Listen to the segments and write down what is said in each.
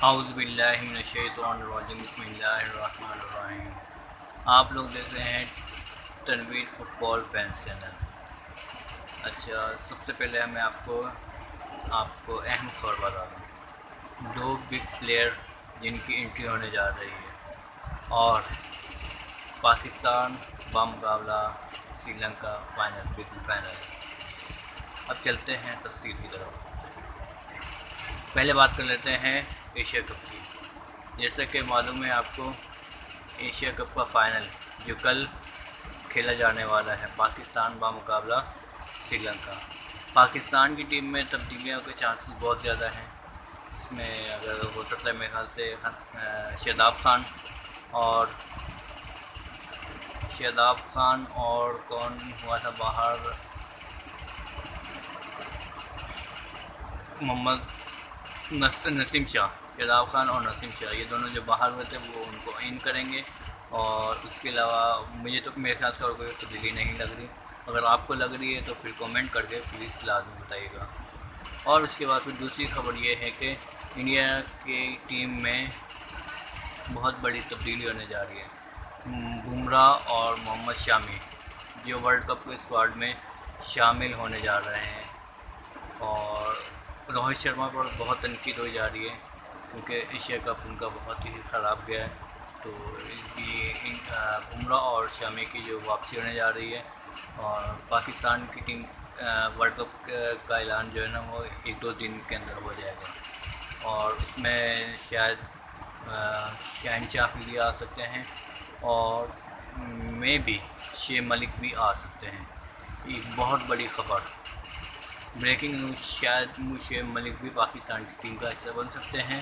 اعوذ باللہ من الشیطان الرجیم بسم اللہ الرحمن الرحیم۔ آپ لوگ دیکھ رہے ہیں تنویر فٹ بال فینس چینل۔ اچھا، سب سے پہلے میں آپ کو اہم خبر بتا دوں۔ دو بگ پلیئر جن کی انٹری ہونے جا رہی ہے اور پاکستان بمقابلہ سری لنکا بالکل فائنل۔ اب چلتے ہیں تفصیل کی طرف۔ پہلے بات کر لیتے ہیں ایشیا کپ کی۔ جیسا کہ معلوم ہے آپ کو، ایشیا کپ کا فائنل جو کل کھیلا جانے والا ہے، پاکستان بمقابلہ سری لنکا۔ پاکستان کی ٹیم میں تبدیلیوں کے چانسز بہت زیادہ ہیں۔ اس میں اگر ہو سکتا ہے میرے خیال سے شاداب خان اور کون ہوا تھا باہر، محمد نسیم شاہ، شاداب خان اور نسیم شاہ، یہ دونوں جو باہر ہوئے تھے وہ ان کو ان کریں گے۔ اور اس کے علاوہ مجھے تو میرے خیال سے اور کوئی تبدیلی نہیں لگ رہی۔ اگر آپ کو لگ رہی ہے تو پھر کامنٹ کر کے پلیز لازمی بتائیے گا۔ اور اس کے بعد پھر دوسری خبر یہ ہے کہ انڈیا کی ٹیم میں بہت بڑی تبدیلی ہونے جا رہی ہے۔ بمراہ اور محمد شامی جو ورلڈ کپ کے اسکواڈ میں شامل ہونے جا رہے ہیں، اور روہت شرما پر بہت تنقید ہوئی جا رہی ہے کیونکہ ایشیا کپ ان کا بہت ہی خراب گیا ہے۔ تو بمراہ اور شامی کی جو واپسی ہونے جا رہی ہے، اور پاکستان کی ٹیم ورلڈ کپ کا اعلان جو ہے نا وہ 1-2 دن کے اندر ہو جائے گا، اور اس میں شاید شہنشاہ بھی آ سکتے ہیں اور میں بھی شعیب ملک بھی آ سکتے ہیں۔ ایک بہت بڑی خبر، بریکنگ نیوز، شاید شعیب ملک بھی پاکستان کی ٹیم کا حصہ بن سکتے ہیں،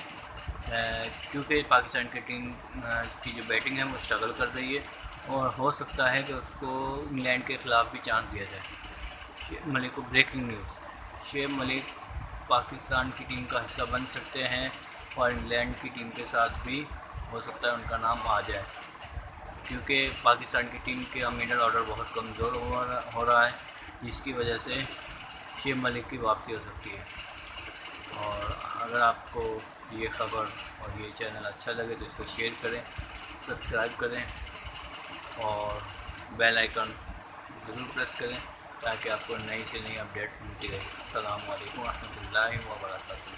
کیونکہ پاکستان کی ٹیم کی جو بیٹنگ ہے وہ اسٹرگل کر رہی ہے، اور ہو سکتا ہے کہ اس کو انگلینڈ کے خلاف بھی چانس دیا جائے۔ شعیب ملک کو بریکنگ نیوز، شعیب ملک پاکستان کی ٹیم کا حصہ بن سکتے ہیں، اور انگلینڈ کی ٹیم کے ساتھ بھی ہو سکتا ہے ان کا نام آ جائے، کیونکہ پاکستان کی ٹیم کا مڈل آرڈر بہت کمزور ہو رہا ہے، جس کی وجہ سے شعیب ملک کی واپسی ہو سکتی ہے۔ اور اگر آپ کو یہ خبر اور یہ چینل اچھا لگے تو اس کو شیئر کریں، سبسکرائب کریں اور بیل آئیکن ضرور پریس کریں تاکہ آپ کو نئی سے نئی اپڈیٹ ملتی رہے۔ السلام علیکم ورحمۃ اللہ وبرکاتہ۔